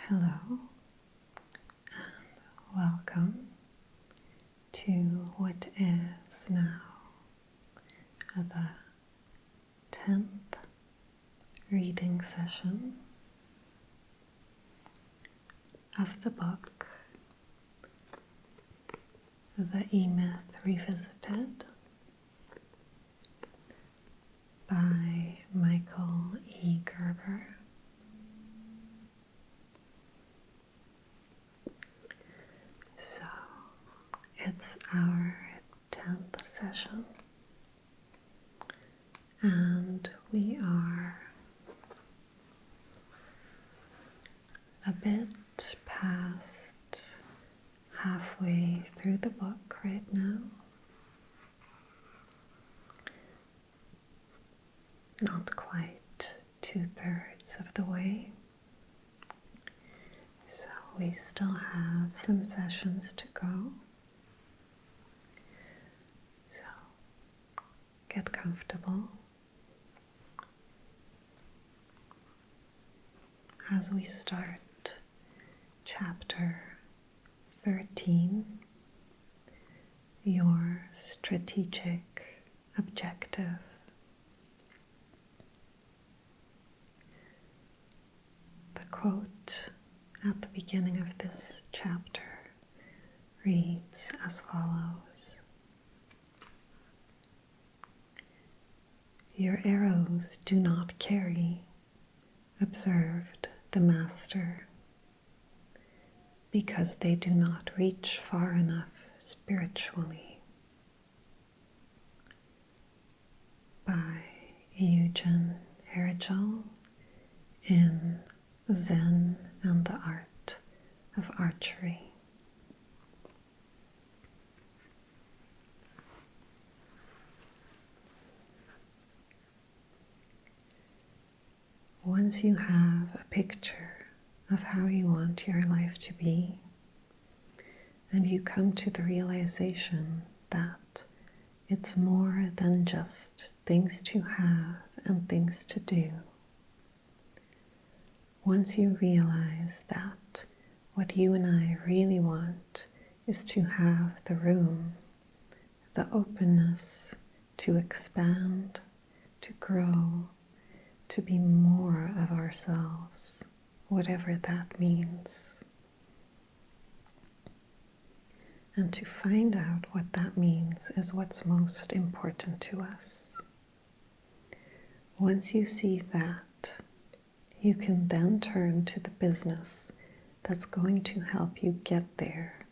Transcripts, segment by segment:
Hello and welcome to what is now the 10th reading session of the book The E-Myth Revisited by Michael E. Gerber. So it's our 10th session and we are a bit past halfway through the book right now. Not quite 2/3 of the way. So we still have some sessions to go. So get comfortable as we start chapter 13, your strategic objective. The quote at the beginning of this chapter reads as follows: "Your arrows do not carry," observed the master, "because they do not reach far enough spiritually." By Eugen Herrigel in Zen and the Art of Archery. Once you have a picture of how you want your life to be, and you come to the realization that it's more than just things to have and things to do, once you realize that what you and I really want is to have the room, the openness to expand, to grow, to be more of ourselves, whatever that means. And to find out what that means is what's most important to us. Once you see that, you can then turn to the business that's going to help you get there.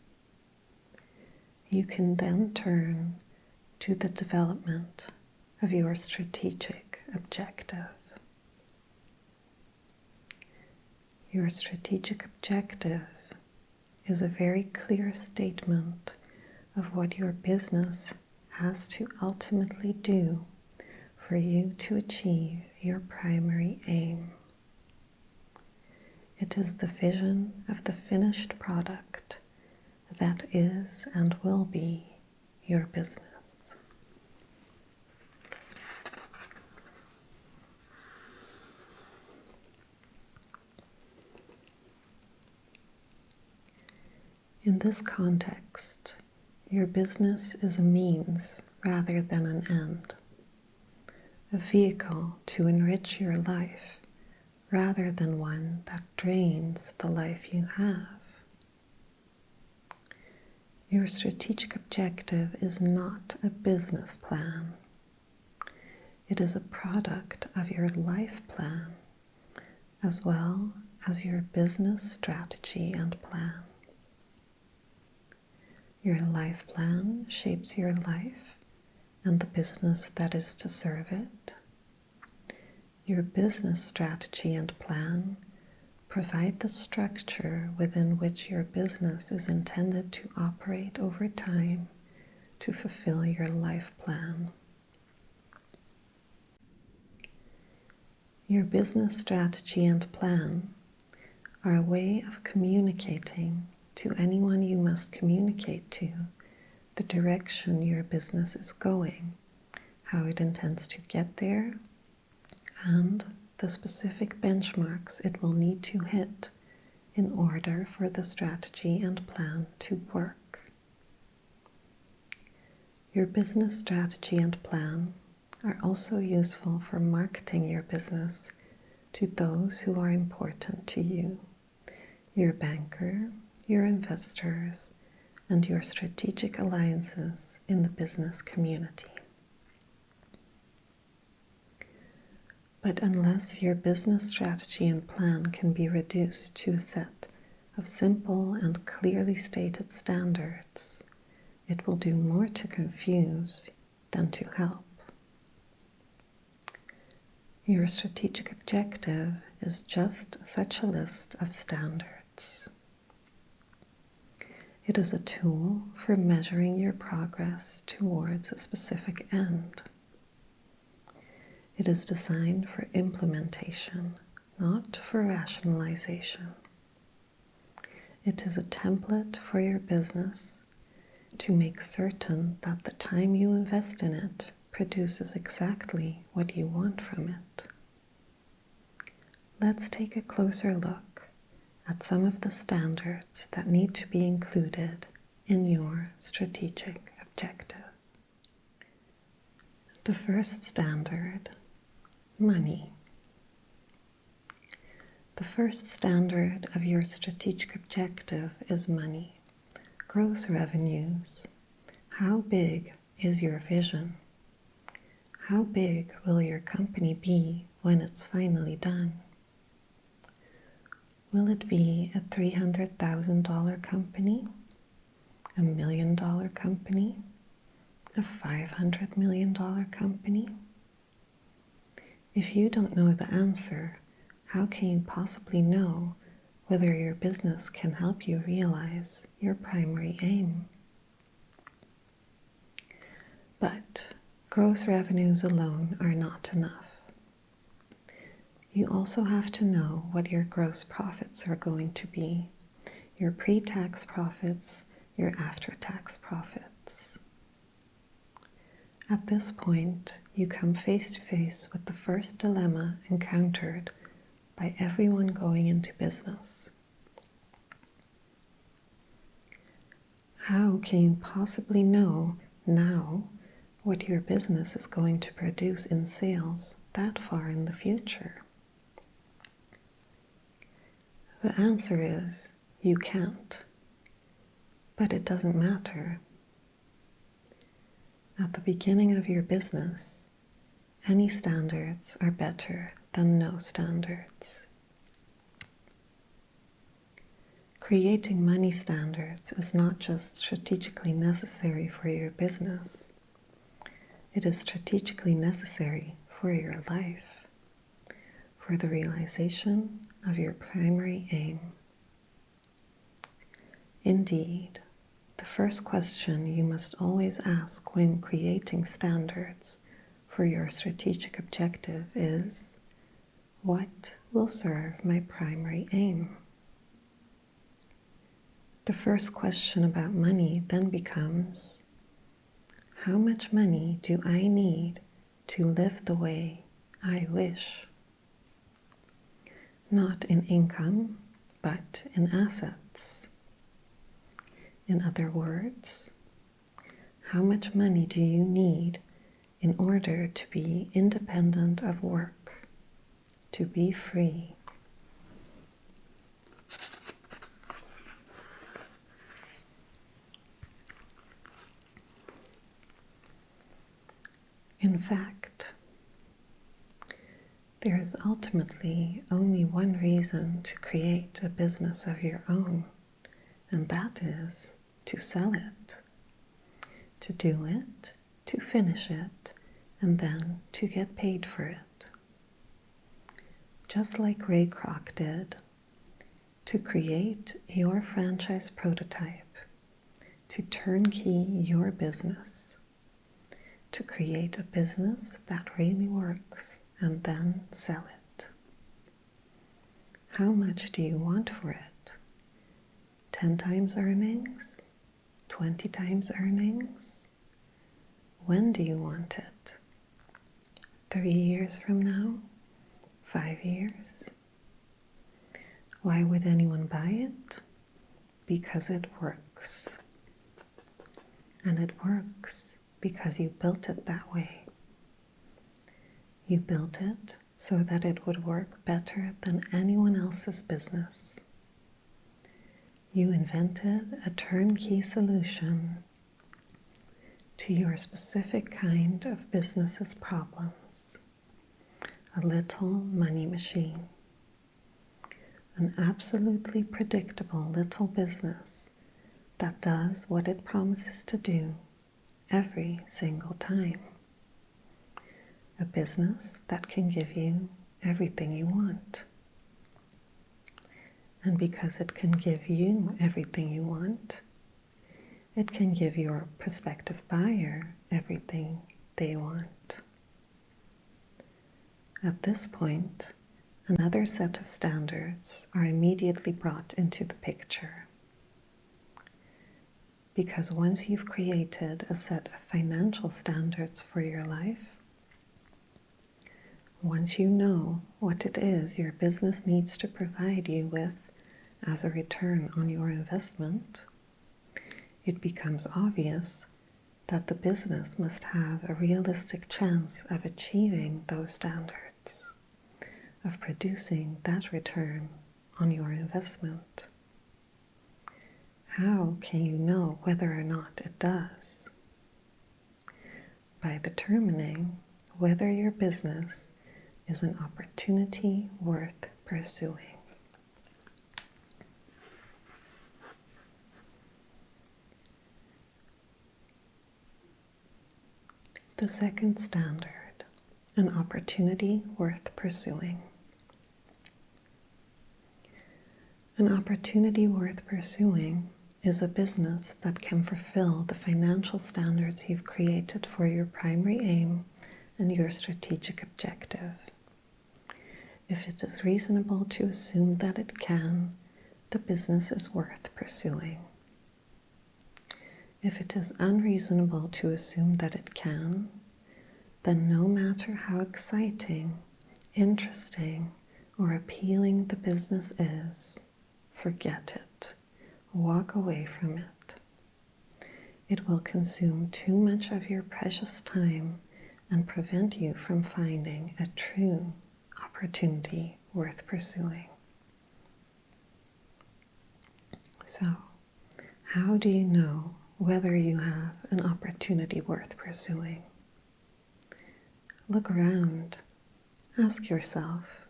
You can then turn to the development of your strategic objective. Your strategic objective is a very clear statement of what your business has to ultimately do for you to achieve your primary aim. It is the vision of the finished product that is and will be your business. In this context, your business is a means rather than an end, a vehicle to enrich your life rather than one that drains the life you have. Your strategic objective is not a business plan. It is a product of your life plan, as well as your business strategy and plan. Your life plan shapes your life and the business that is to serve it. Your business strategy and plan provide the structure within which your business is intended to operate over time to fulfill your life plan. Your business strategy and plan are a way of communicating to anyone you must communicate to the direction your business is going, how it intends to get there, and the specific benchmarks it will need to hit in order for the strategy and plan to work. Your business strategy and plan are also useful for marketing your business to those who are important to you, your banker, your investors, and your strategic alliances in the business community. But unless your business strategy and plan can be reduced to a set of simple and clearly stated standards, it will do more to confuse than to help. Your strategic objective is just such a list of standards. It is a tool for measuring your progress towards a specific end. It is designed for implementation, not for rationalization. It is a template for your business to make certain that the time you invest in it produces exactly what you want from it. Let's take a closer look at some of the standards that need to be included in your strategic objective. The first standard: money. The first standard of your strategic objective is money. Gross revenues. How big is your vision? How big will your company be when it's finally done? Will it be a $300,000 company, a $1 million company, a $500 million company? If you don't know the answer, how can you possibly know whether your business can help you realize your primary aim? But gross revenues alone are not enough. You also have to know what your gross profits are going to be, your pre-tax profits, your after-tax profits. At this point, you come face to face with the first dilemma encountered by everyone going into business. How can you possibly know now what your business is going to produce in sales that far in the future? The answer is you can't, but it doesn't matter. At the beginning of your business, any standards are better than no standards. Creating money standards is not just strategically necessary for your business. It is strategically necessary for your life, for the realization of your primary aim. Indeed, the first question you must always ask when creating standards for your strategic objective is, what will serve my primary aim? The first question about money then becomes, how much money do I need to live the way I wish? Not in income, but in assets. In other words, how much money do you need in order to be independent of work, to be free? In fact, there is ultimately only one reason to create a business of your own, and that is to sell it, to do it, to finish it, and then to get paid for it. Just like Ray Kroc did, to create your franchise prototype, to turnkey your business, to create a business that really works and then sell it. How much do you want for it? 10 times earnings? 20 times earnings? When do you want it? 3 years from now? 5 years? Why would anyone buy it? Because it works. And it works because you built it that way. You built it so that it would work better than anyone else's business. You invented a turnkey solution to your specific kind of business's problems. A little money machine. An absolutely predictable little business that does what it promises to do every single time. A business that can give you everything you want. And because it can give you everything you want, it can give your prospective buyer everything they want. At this point, another set of standards are immediately brought into the picture. Because once you've created a set of financial standards for your life, once you know what it is your business needs to provide you with as a return on your investment, it becomes obvious that the business must have a realistic chance of achieving those standards, of producing that return on your investment. How can you know whether or not it does? By determining whether your business is an opportunity worth pursuing. The second standard, an opportunity worth pursuing. An opportunity worth pursuing is a business that can fulfill the financial standards you've created for your primary aim and your strategic objective. If it is reasonable to assume that it can, the business is worth pursuing. If it is unreasonable to assume that it can, then no matter how exciting, interesting, or appealing the business is, forget it. Walk away from it. It will consume too much of your precious time and prevent you from finding a true opportunity worth pursuing. So, how do you know whether you have an opportunity worth pursuing? Look around. Ask yourself,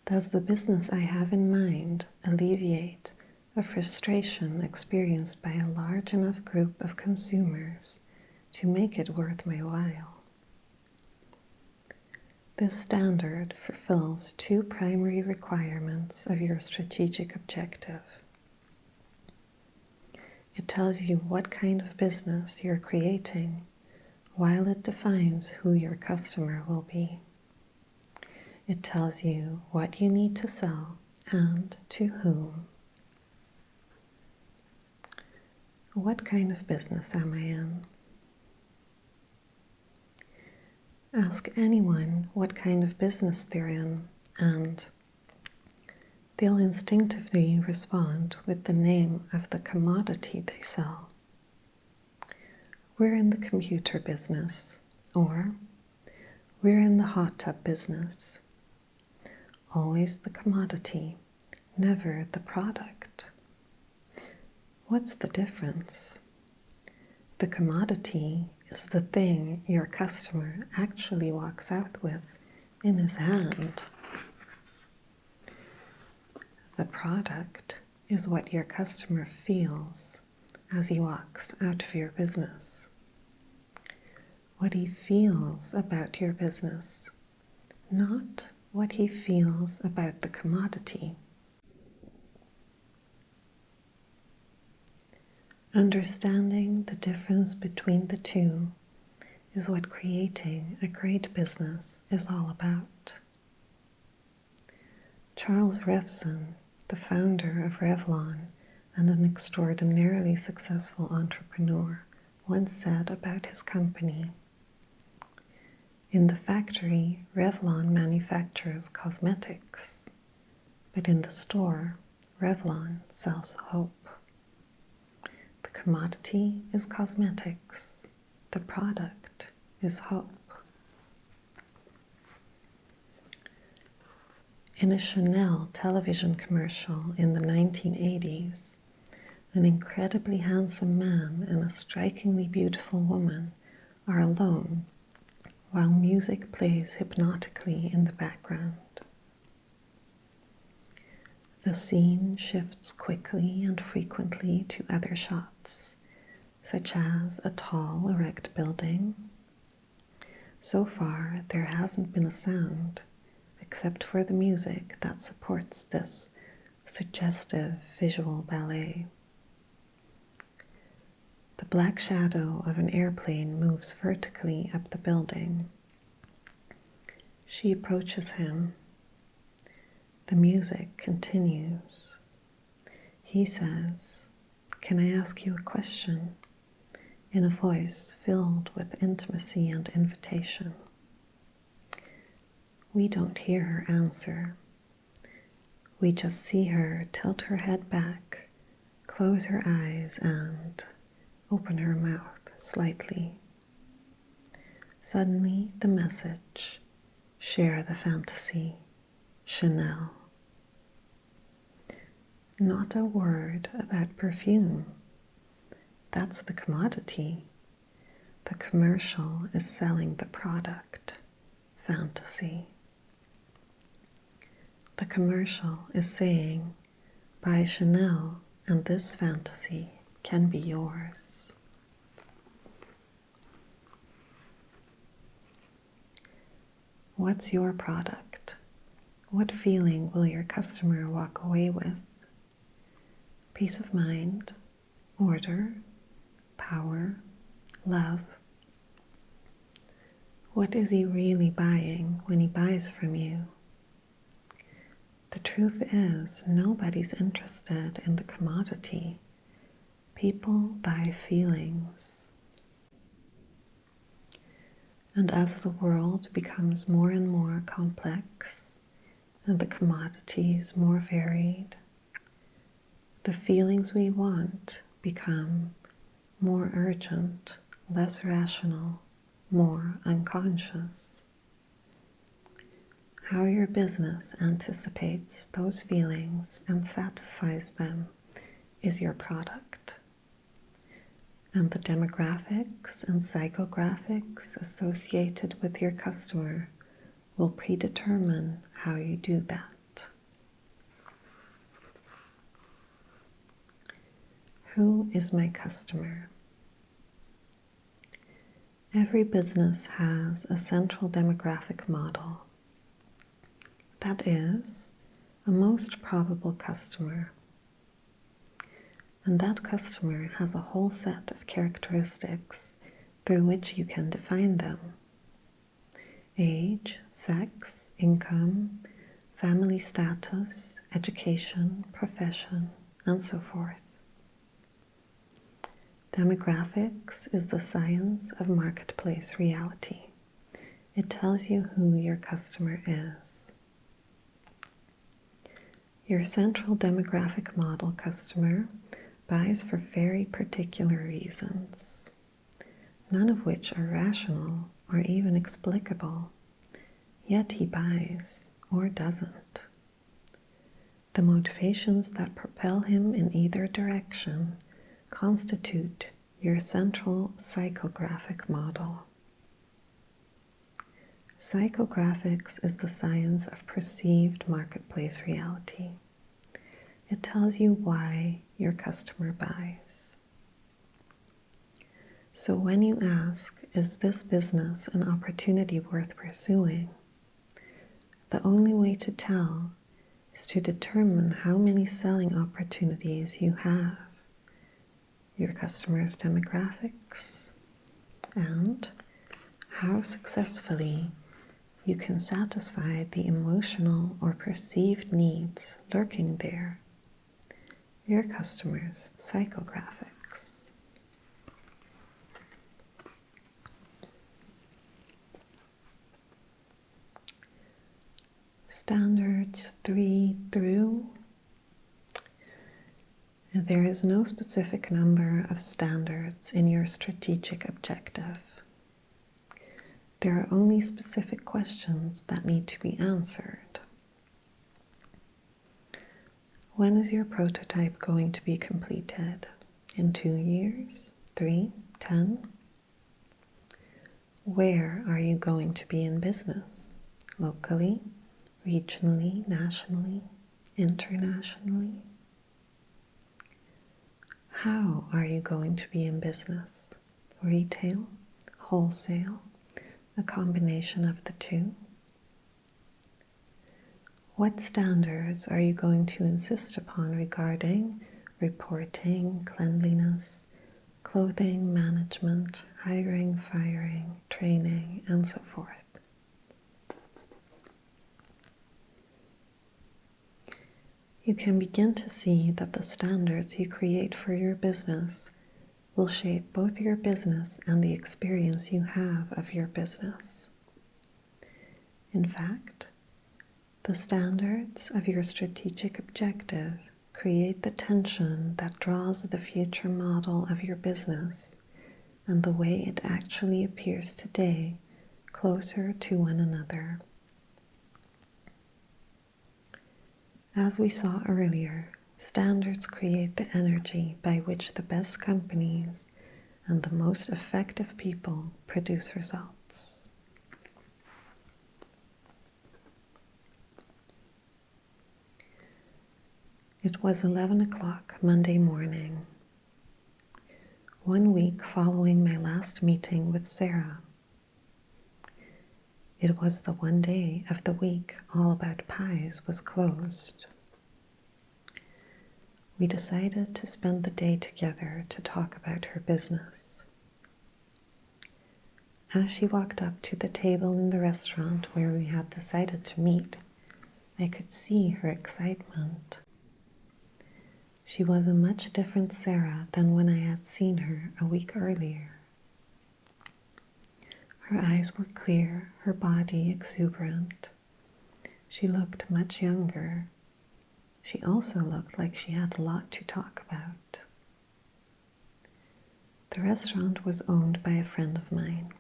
does the business I have in mind alleviate a frustration experienced by a large enough group of consumers to make it worth my while? This standard fulfills two primary requirements of your strategic objective. It tells you what kind of business you're creating, while it defines who your customer will be. It tells you what you need to sell and to whom. What kind of business am I in? Ask anyone what kind of business they're in, and they'll instinctively respond with the name of the commodity they sell. We're in the computer business, or we're in the hot tub business. Always the commodity, never the product. What's the difference? The commodity is the thing your customer actually walks out with in his hand. The product is what your customer feels as he walks out of your business. What he feels about your business, not what he feels about the commodity. Understanding the difference between the two is what creating a great business is all about. Charles Revson, the founder of Revlon and an extraordinarily successful entrepreneur, once said about his company, "In the factory, Revlon manufactures cosmetics, but in the store, Revlon sells hope. The commodity is cosmetics. The product is hope. In a Chanel television commercial in the 1980s, an incredibly handsome man and a strikingly beautiful woman are alone while music plays hypnotically in the background. The scene shifts quickly and frequently to other shots, such as a tall, erect building. So far, there hasn't been a sound except for the music that supports this suggestive visual ballet. The black shadow of an airplane moves vertically up the building. She approaches him. The music continues. He says, "Can I ask you a question?" in a voice filled with intimacy and invitation. We don't hear her answer. We just see her tilt her head back, close her eyes, and open her mouth slightly. Suddenly, the message, share the fantasy, Chanel. Not a word about perfume. That's the commodity. The commercial is selling the product, fantasy. The commercial is saying, buy Chanel and this fantasy can be yours. What's your product? What feeling will your customer walk away with? Peace of mind, order, power, love. What is he really buying when he buys from you? The truth is, nobody's interested in the commodity. People buy feelings. And as the world becomes more and more complex and the commodities more varied, the feelings we want become more urgent, less rational, more unconscious. How your business anticipates those feelings and satisfies them is your product. And the demographics and psychographics associated with your customer will predetermine how you do that. Who is my customer? Every business has a central demographic model. That is, a most probable customer. And that customer has a whole set of characteristics through which you can define them. Age, sex, income, family status, education, profession, and so forth. Demographics is the science of marketplace reality. It tells you who your customer is. Your central demographic model customer buys for very particular reasons, none of which are rational or even explicable, yet he buys or doesn't. The motivations that propel him in either direction constitute your central psychographic model. Psychographics is the science of perceived marketplace reality. It tells you why your customer buys. So when you ask, is this business an opportunity worth pursuing? The only way to tell is to determine how many selling opportunities you have, your customer's demographics, and how successfully you can satisfy the emotional or perceived needs lurking there, your customer's psychographics. standards 3 through. There is no specific number of standards in your strategic objective. There are only specific questions that need to be answered. When is your prototype going to be completed? In 2 years? 3? 10? Where are you going to be in business? Locally, regionally, nationally, internationally? How are you going to be in business? Retail, wholesale, a combination of the two? What standards are you going to insist upon regarding reporting, cleanliness, clothing, management, hiring, firing, training, and so forth? You can begin to see that the standards you create for your business will shape both your business and the experience you have of your business. In fact, the standards of your strategic objective create the tension that draws the future model of your business and the way it actually appears today closer to one another. As we saw earlier, standards create the energy by which the best companies and the most effective people produce results. It was 11 o'clock Monday morning, 1 week following my last meeting with Sarah. It was the one day of the week All About Pies was closed. We decided to spend the day together to talk about her business. As she walked up to the table in the restaurant where we had decided to meet, I could see her excitement. She was a much different Sarah than when I had seen her a week earlier. Her eyes were clear, her body exuberant. She looked much younger. She also looked like she had a lot to talk about. The restaurant was owned by a friend of mine.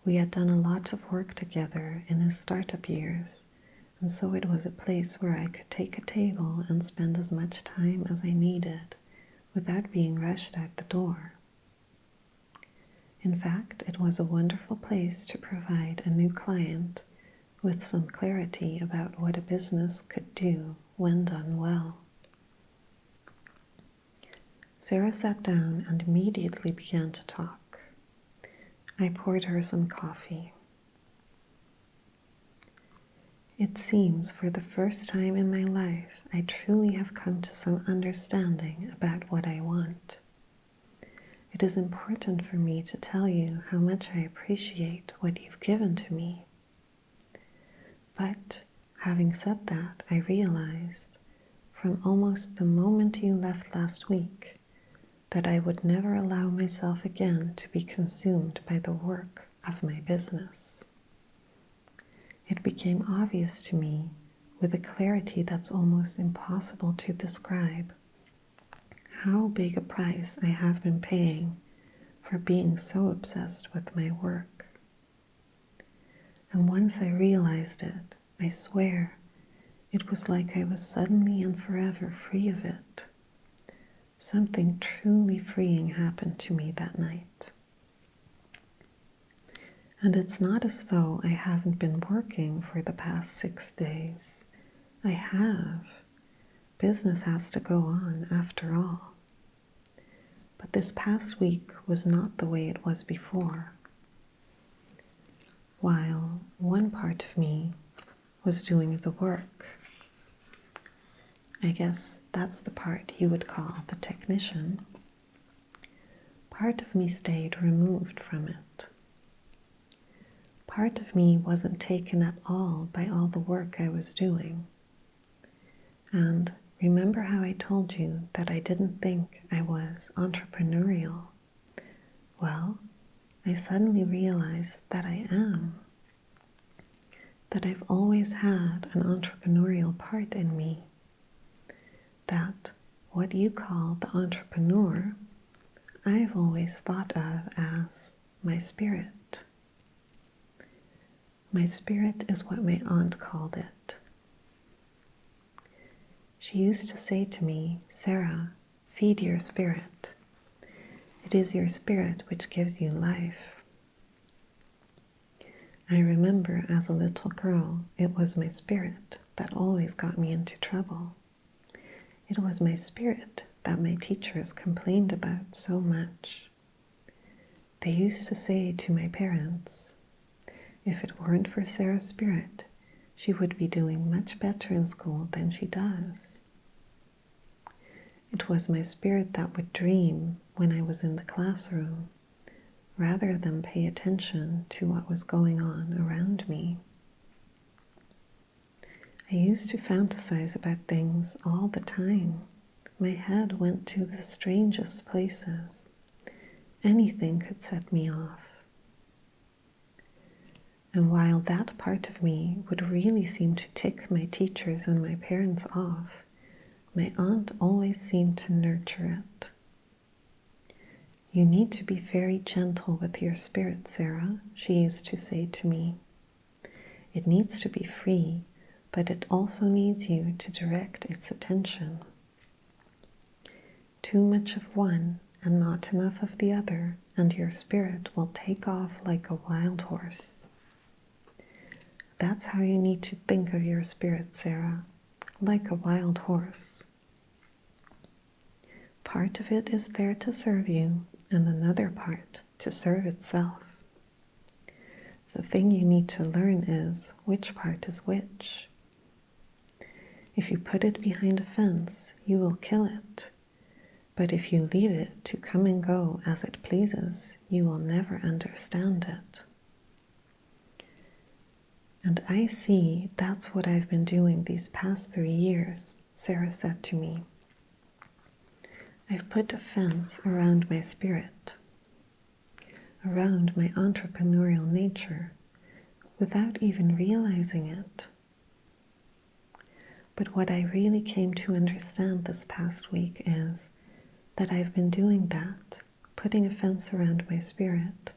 We had done a lot of work together in his startup years, and so it was a place where I could take a table and spend as much time as I needed without being rushed out the door. In fact, it was a wonderful place to provide a new client with some clarity about what a business could do when done well. Sarah sat down and immediately began to talk. I poured her some coffee. It seems for the first time in my life, I truly have come to some understanding about what I want. It is important for me to tell you how much I appreciate what you've given to me. But having said that, I realized from almost the moment you left last week that I would never allow myself again to be consumed by the work of my business. It became obvious to me with a clarity that's almost impossible to describe how big a price I have been paying for being so obsessed with my work. And once I realized it, I swear, it was like I was suddenly and forever free of it. Something truly freeing happened to me that night. And it's not as though I haven't been working for the past 6 days. I have. Business has to go on after all. But this past week was not the way it was before. While one part of me was doing the work, I guess that's the part you would call the technician, part of me stayed removed from it. Part of me wasn't taken at all by all the work I was doing. And remember how I told you that I didn't think I was entrepreneurial? Well, I suddenly realized that I am. that I've always had an entrepreneurial part in me, that what you call the entrepreneur, I've always thought of as my spirit. My spirit is what my aunt called it. She used to say to me, "Sarah, feed your spirit. It is your spirit which gives you life." I remember as a little girl, it was my spirit that always got me into trouble. It was my spirit that my teachers complained about so much. They used to say to my parents, if it weren't for Sarah's spirit, she would be doing much better in school than she does. It was my spirit that would dream when I was in the classroom, rather than pay attention to what was going on around me. I used to fantasize about things all the time. My head went to the strangest places. Anything could set me off. And while that part of me would really seem to tick my teachers and my parents off, my aunt always seemed to nurture it. "You need to be very gentle with your spirit, Sarah," she used to say to me. "It needs to be free, but it also needs you to direct its attention. Too much of one and not enough of the other, and your spirit will take off like a wild horse. That's how you need to think of your spirit, Sarah, like a wild horse. Part of it is there to serve you, and another part to serve itself. The thing you need to learn is which part is which. If you put it behind a fence, you will kill it. But if you leave it to come and go as it pleases, you will never understand it." "And I see that's what I've been doing these past 3 years," Sarah said to me. "I've put a fence around my spirit, around my entrepreneurial nature, without even realizing it. But what I really came to understand this past week is that I've been doing that, putting a fence around my spirit,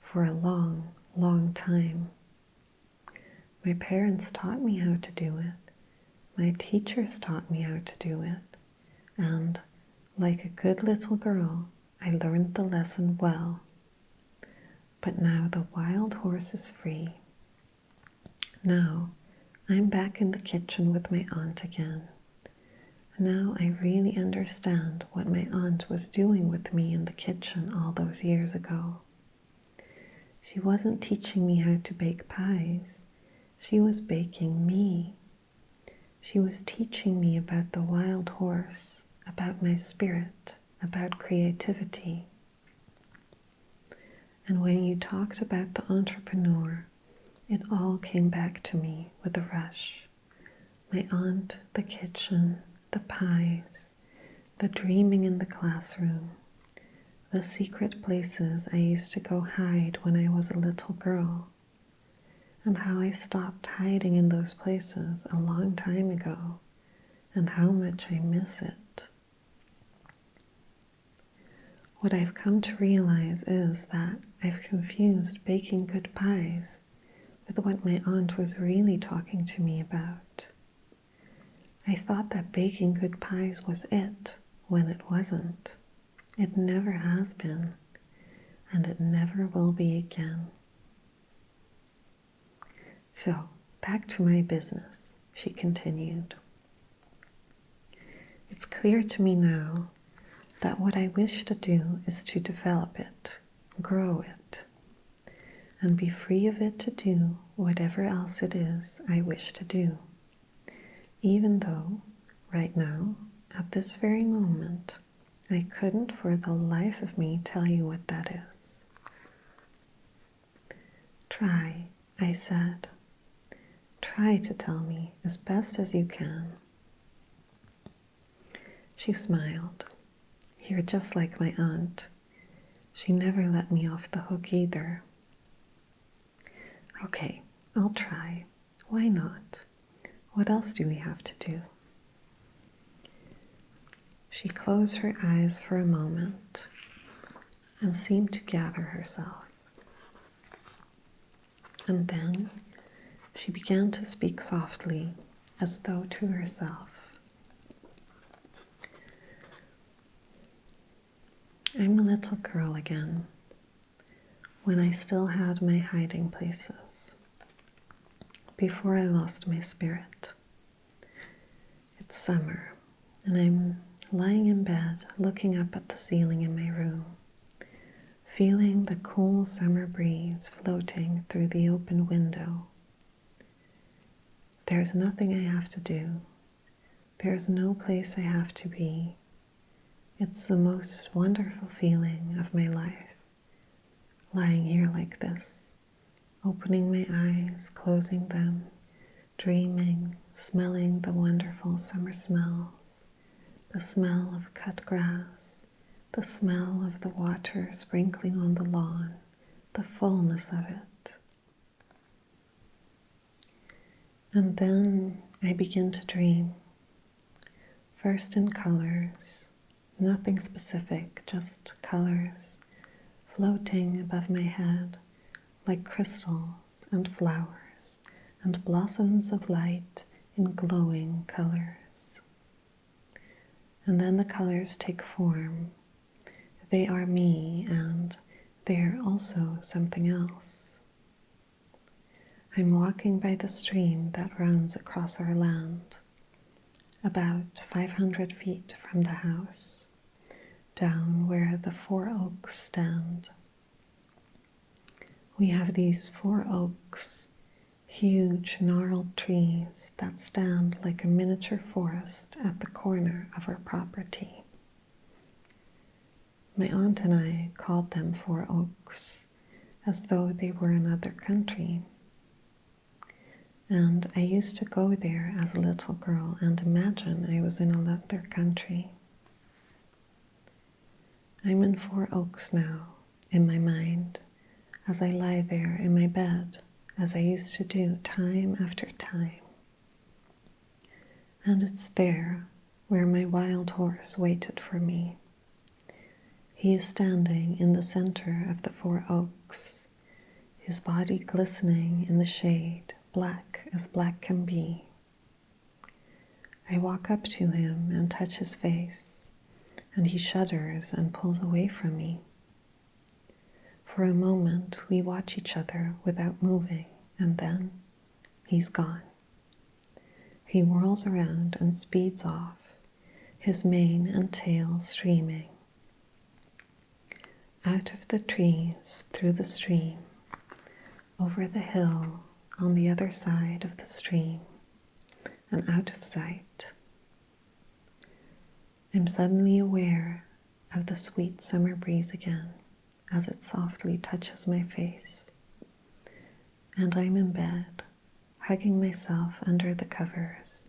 for a long, long time. My parents taught me how to do it. My teachers taught me how to do it. And, like a good little girl, I learned the lesson well. But now the wild horse is free. Now I'm back in the kitchen with my aunt again. Now I really understand what my aunt was doing with me in the kitchen all those years ago. She wasn't teaching me how to bake pies. She was baking me. She was teaching me about the wild horse, about my spirit, about creativity. And when you talked about the entrepreneur, it all came back to me with a rush. My aunt, the kitchen, the pies, the dreaming in the classroom, the secret places I used to go hide when I was a little girl, and how I stopped hiding in those places a long time ago, and how much I miss it. What I've come to realize is that I've confused baking good pies with what my aunt was really talking to me about. I thought that baking good pies was it, when it wasn't. It never has been, and it never will be again. So, back to my business, she continued. It's clear to me now that what I wish to do is to develop it, grow it, and be free of it to do whatever else it is I wish to do. Even though, right now, at this very moment, I couldn't for the life of me tell you what that is. Try, I said. Try to tell me as best as you can. She smiled. You're just like my aunt. She never let me off the hook either. Okay, I'll try. Why not? What else do we have to do? She closed her eyes for a moment and seemed to gather herself. And then she began to speak softly, as though to herself. I'm a little girl again, when I still had my hiding places, before I lost my spirit. It's summer, and I'm lying in bed, looking up at the ceiling in my room, feeling the cool summer breeze floating through the open window. There's nothing I have to do. There's no place I have to be. It's the most wonderful feeling of my life, lying here like this, opening my eyes, closing them, dreaming, smelling the wonderful summer smells, the smell of cut grass, the smell of the water sprinkling on the lawn, the fullness of it. And then I begin to dream, first in colors, nothing specific, just colors floating above my head like crystals and flowers and blossoms of light in glowing colors. And then the colors take form. They are me, and they are also something else. I'm walking by the stream that runs across our land, about 500 feet from the house, down where the 4 oaks stand. We have these 4 oaks, huge gnarled trees that stand like a miniature forest at the corner of our property. My aunt and I called them 4 oaks, as though they were another country. And I used to go there as a little girl and imagine I was in another country. I'm in 4 oaks now, in my mind, as I lie there in my bed, as I used to do time after time. And it's there where my wild horse waited for me. He is standing in the center of the 4 oaks, his body glistening in the shade, black as black can be. I walk up to him and touch his face, and he shudders and pulls away from me. For a moment, we watch each other without moving, and then he's gone. He whirls around and speeds off, his mane and tail streaming. Out of the trees, through the stream, over the hill on the other side of the stream, and out of sight. I'm suddenly aware of the sweet summer breeze again as it softly touches my face. And I'm in bed, hugging myself under the covers,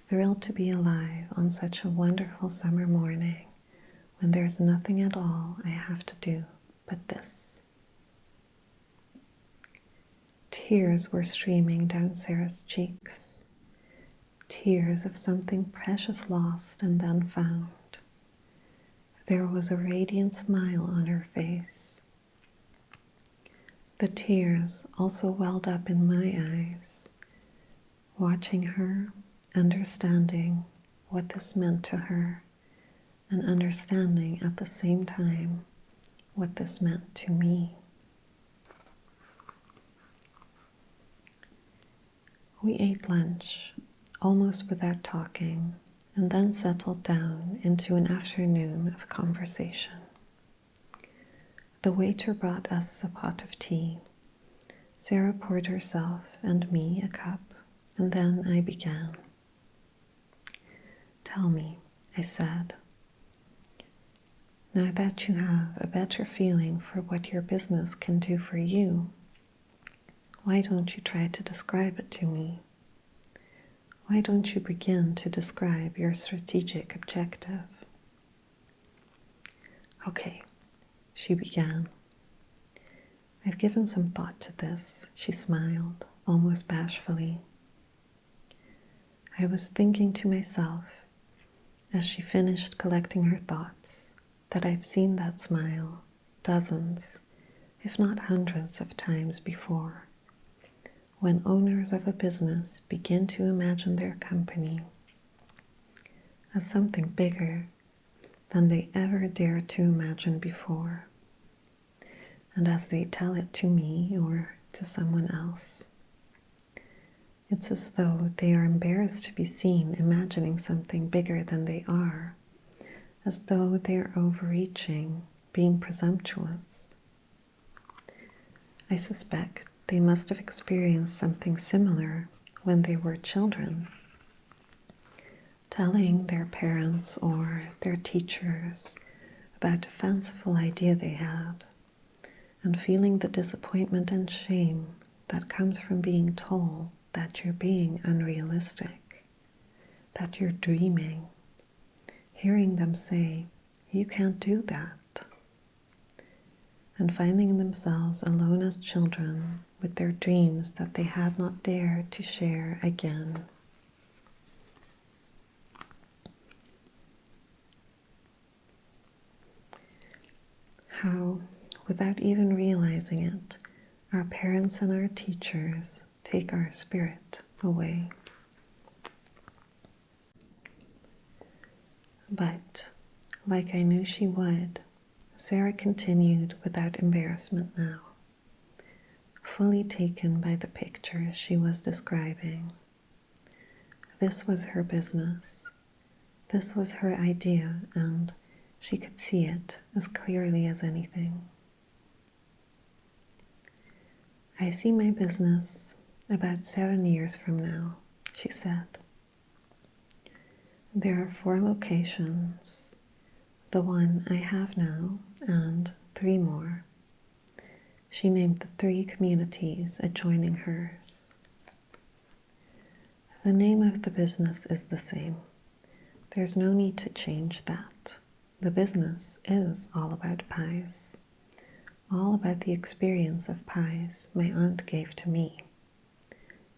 thrilled to be alive on such a wonderful summer morning when there's nothing at all I have to do but this. Tears were streaming down Sarah's cheeks, tears of something precious lost and then found. There was a radiant smile on her face. The tears also welled up in my eyes, watching her, understanding what this meant to her, and understanding at the same time what this meant to me. We ate lunch, almost without talking, and then settled down into an afternoon of conversation. The waiter brought us a pot of tea. Sarah poured herself and me a cup, and then I began. "Tell me," I said, "now that you have a better feeling for what your business can do for you, why don't you try to describe it to me? Why don't you begin to describe your strategic objective?" "Okay," she began. "I've given some thought to this," she smiled. almost bashfully. I was thinking to myself, as she finished collecting her thoughts, that I've seen that smile dozens, if not hundreds of times before, when owners of a business begin to imagine their company as something bigger than they ever dared to imagine before. And as they tell it to me or to someone else, it's as though they are embarrassed to be seen imagining something bigger than they are, as though they are overreaching, being presumptuous. I suspect they must have experienced something similar when they were children, telling their parents or their teachers about a fanciful idea they had, and feeling the disappointment and shame that comes from being told that you're being unrealistic, that you're dreaming, hearing them say, "You can't do that," and finding themselves alone as children with their dreams that they had not dared to share again. How, without even realizing it, our parents and our teachers take our spirit away. But, like I knew she would, Sarah continued without embarrassment now, fully taken by the picture she was describing. This was her business. This was her idea, and she could see it as clearly as anything. "I see my business about 7 years from now," she said. "There are 4 locations, the one I have now and 3 more." She named the 3 communities adjoining hers. "The name of the business is the same. There's no need to change that. The business is all about pies. All about the experience of pies my aunt gave to me.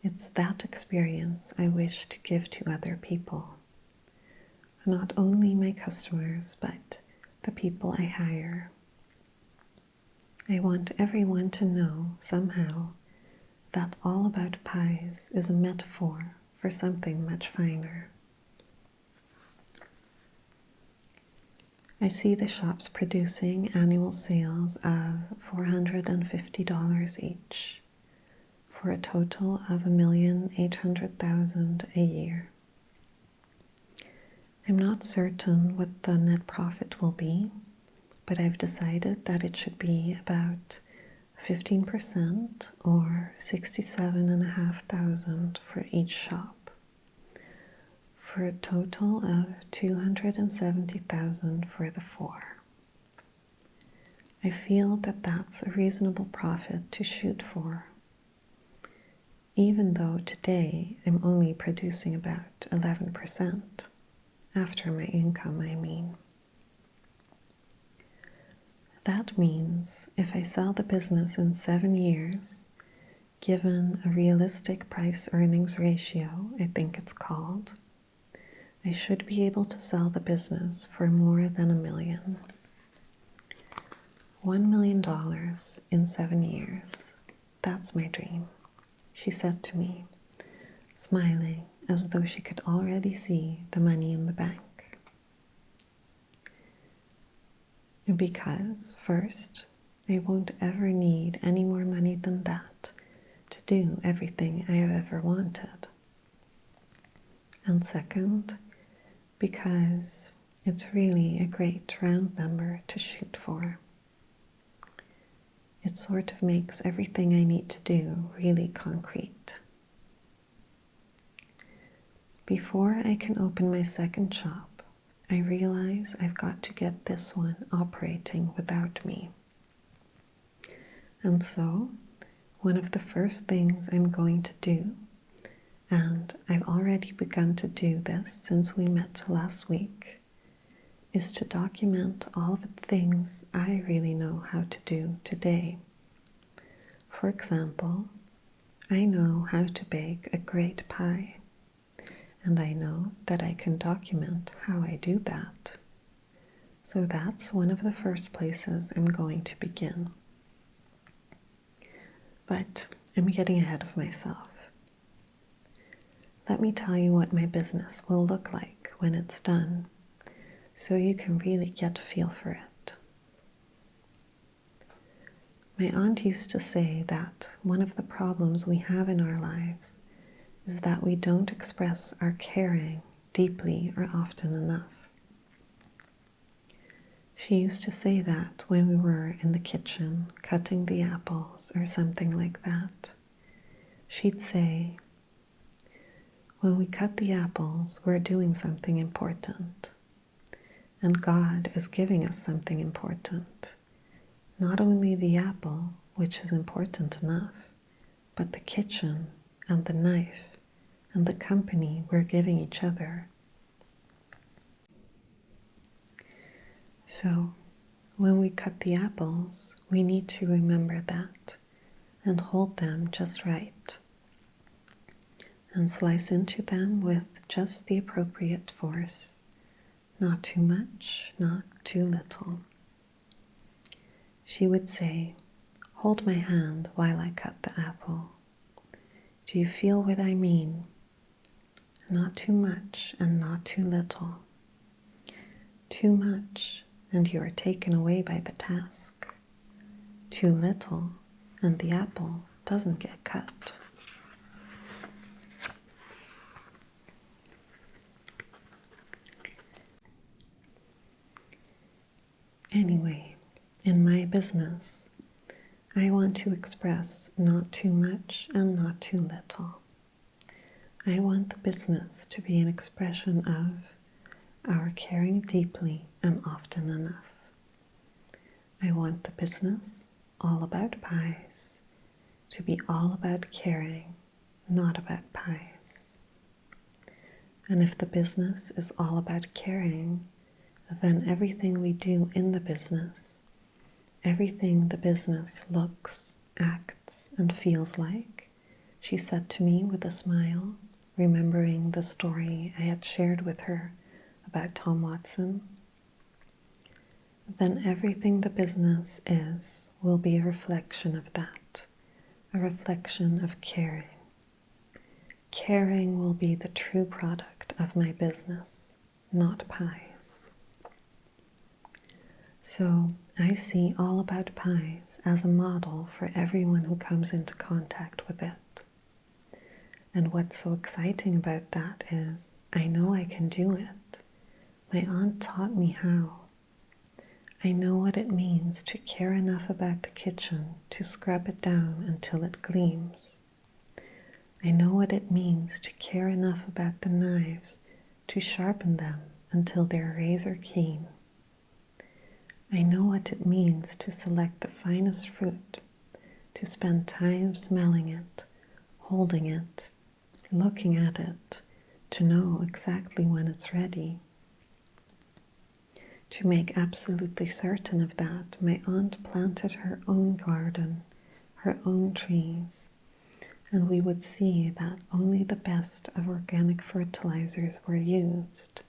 It's that experience I wish to give to other people. Not only my customers, but the people I hire. I want everyone to know somehow that all about pies is a metaphor for something much finer. I see the shops producing annual sales of $450 each, for a total of $1,800,000 a year. I'm not certain what the net profit will be, but I've decided that it should be about 15% or $67,500 for each shop, for a total of $270,000 for the 4. I feel that that's a reasonable profit to shoot for, even though today I'm only producing about 11%, after my income, I mean. That means if I sell the business in 7 years, given a realistic price-earnings ratio, I think it's called, I should be able to sell the business for more than $1 million. $1 million in 7 years. That's my dream, she said to me, smiling as though she could already see the money in the bank. Because, first, I won't ever need any more money than that to do everything I have ever wanted. And second, because it's really a great round number to shoot for. It sort of makes everything I need to do really concrete. Before I can open my second shop, I realize I've got to get this one operating without me. And so, one of the first things I'm going to do, and I've already begun to do this since we met last week, is to document all of the things I really know how to do today. For example, I know how to bake a great pie, and I know that I can document how I do that. So that's one of the first places I'm going to begin. But I'm getting ahead of myself. Let me tell you what my business will look like when it's done, so you can really get a feel for it. My aunt used to say that one of the problems we have in our lives is that we don't express our caring deeply or often enough. She used to say that when we were in the kitchen cutting the apples or something like that. She'd say, when we cut the apples, we're doing something important. And God is giving us something important. Not only the apple, which is important enough, but the kitchen and the knife and the company we're giving each other. So, when we cut the apples, we need to remember that and hold them just right. And slice into them with just the appropriate force. Not too much, not too little. She would say, hold my hand while I cut the apple. Do you feel what I mean? Not too much and not too little. Too much, and you are taken away by the task. Too little, and the apple doesn't get cut. Anyway, in my business, I want to express not too much and not too little. I want the business to be an expression of our caring deeply and often enough. I want the business, all about pies, to be all about caring, not about pies. And if the business is all about caring, then everything we do in the business, everything the business looks, acts, and feels like, she said to me with a smile, remembering the story I had shared with her about Tom Watson, then everything the business is will be a reflection of that, a reflection of caring. Caring will be the true product of my business, not pies. So I see All About Pies as a model for everyone who comes into contact with it. And what's so exciting about that is I know I can do it. My aunt taught me how. I know what it means to care enough about the kitchen to scrub it down until it gleams. I know what it means to care enough about the knives to sharpen them until they're razor keen. I know what it means to select the finest fruit, to spend time smelling it, holding it, looking at it, to know exactly when it's ready. To make absolutely certain of that, my aunt planted her own garden, her own trees, and we would see that only the best of organic fertilizers were used.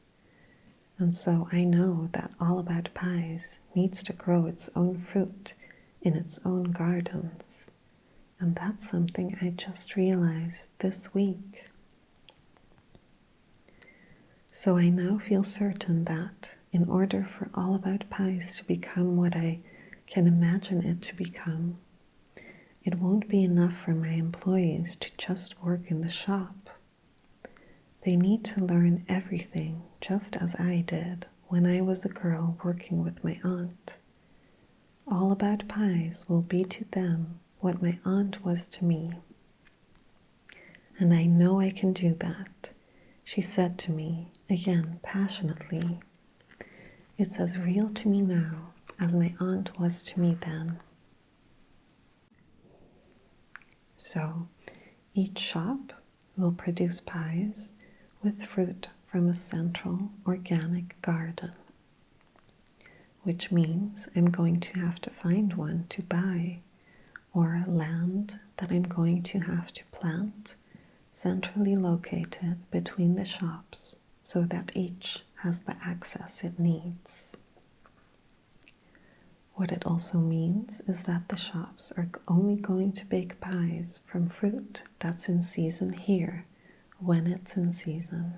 And so I know that All About Pies needs to grow its own fruit in its own gardens. And that's something I just realized this week. So I now feel certain that in order for All About Pies to become what I can imagine it to become, it won't be enough for my employees to just work in the shop. They need to learn everything just as I did when I was a girl working with my aunt. All About Pies will be to them what my aunt was to me. And I know I can do that, she said to me, again passionately. It's as real to me now as my aunt was to me then. So each shop will produce pies with fruit from a central organic garden, which means I'm going to have to find one to buy or land that I'm going to have to plant centrally located between the shops so that each has the access it needs. What it also means is that the shops are only going to bake pies from fruit that's in season here when it's in season.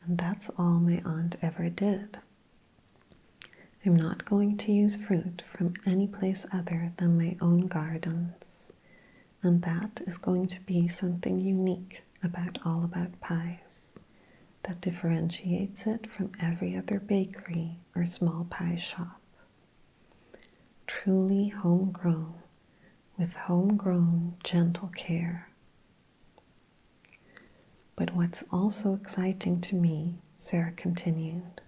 And that's all my aunt ever did. I'm not going to use fruit from any place other than my own gardens, and that is going to be something unique about All About Pies that differentiates it from every other bakery or small pie shop. Truly homegrown, with homegrown gentle care. But what's also exciting to me, Sarah continued,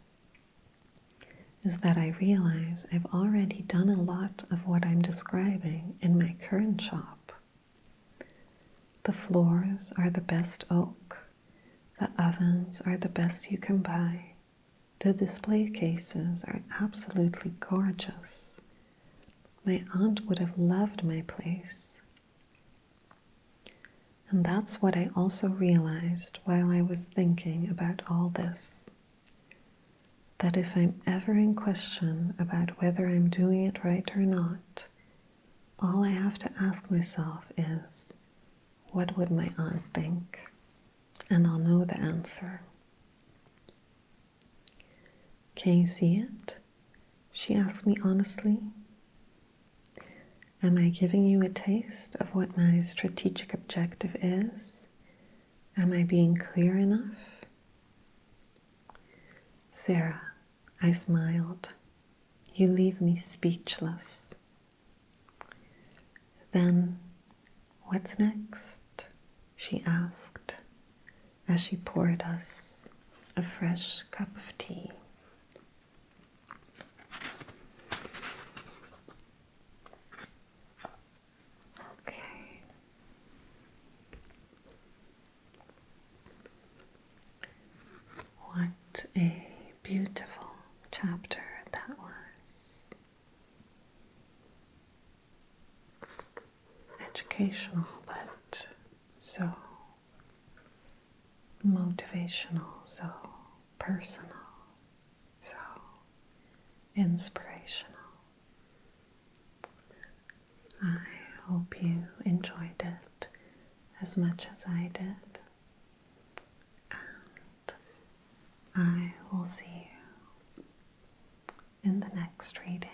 is that I realize I've already done a lot of what I'm describing in my current shop. The floors are the best oak. The ovens are the best you can buy. The display cases are absolutely gorgeous. My aunt would have loved my place. And that's what I also realized while I was thinking about all this. That if I'm ever in question about whether I'm doing it right or not, all I have to ask myself is, what would my aunt think? And I'll know the answer. Can you see it? She asked me honestly. Am I giving you a taste of what my strategic objective is? Am I being clear enough? Sarah, I smiled. You leave me speechless. Then, what's next? She asked as she poured us a fresh cup of tea. Okay. What a beautiful chapter that was. Educational, but so motivational, so personal, so inspirational. I hope you enjoyed it as much as I did, and I will see you in the next reading.